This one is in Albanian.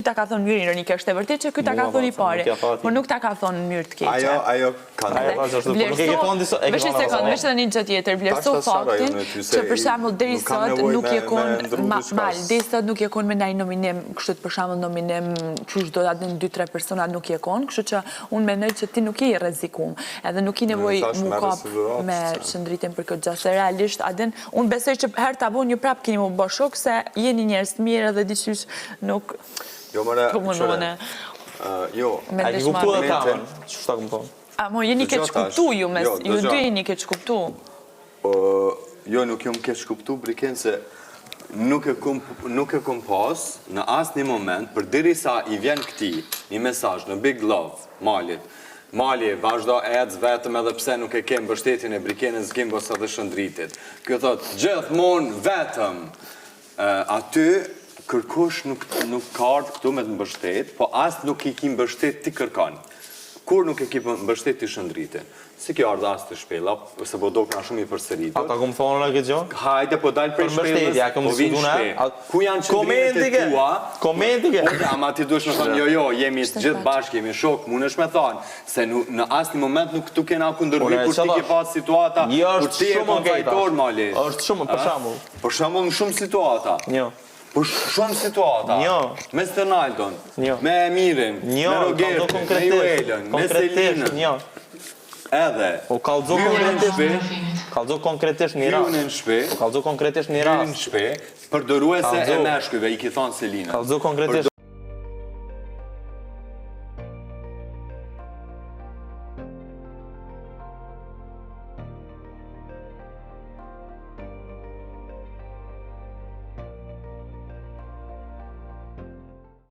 ta ka thonë mirë ironik, është e vërtet që ky ta ka thonë i pari, por nuk ta ka thonë në mënyrë të keqe. Ajo ka Vesh një sekond, vesh edhe një gjë tjetër, vlerëso faktin që për shembull deri sot nuk je kon mal, deri sot nuk je kon me ndaj nominim, kështu për shembull nominim çush do ta din 2-3 persona nuk je kon, kështu që unë mendoj që ti nuk je i rrezikum, edhe nuk i nevojë mu kap me shëndritin për këtë gjë, se realisht adin unë besoj që herë ta bëni ju prap keni më bë shok se jeni njerëz të mirë edhe diçysh nuk Jo, mëre, jo. A ki kuptu dhe kamën? Që shta këmë thonë? Mo, jeni keq kuptu ju dy jeni keq kuptu. Jo, nuk jom keq kuptu, Briken, se nuk e kom pas në asë një moment, për diri sa i vjen këti një mesazh në Big Love, Malit. Mali, vazhdo ecë vetëm edhe pse nuk e kem mbështetjen e Brikenës Gimbos edhe Shëndritit. Kjo thot, gjithmonë vetëm. Aty, kërkush nuk ka ardhë këtu me të mbështet, po asë nuk i ki mbështet ti kërkan. Kur nuk e ki mbështet ti Shëndritin? Si kjo ardhë asë të shpela, se po do këna shumë i përsëritur. Ata këmë thonë në këtë gjo? Hajde, po dalë prej shpelës, po vinë shpe. Ku janë qëndrimet e tua? Komentike! Ama ti duesh me thonë, jo, jemi gjithë bashkë, jemi shok, mund është me thonë, se në asë një moment nuk tu kena kundërvi, kur ti ke pas situata, kur ti e konfajtor, Mali. është shumë, për shamull. Për shamull në shumë situata. Një. Për shumë situata. Me Sternaldon, me Emirin, me Rogertin, me Juelën, me Selinën. Edhe. O kalzo konkretisht një rast. Hyunin shpe. O kalzo konkretisht një rast. Hyunin shpe. Përdoruese e meshkujve, i ki thonë Selina. Kalzo konkretisht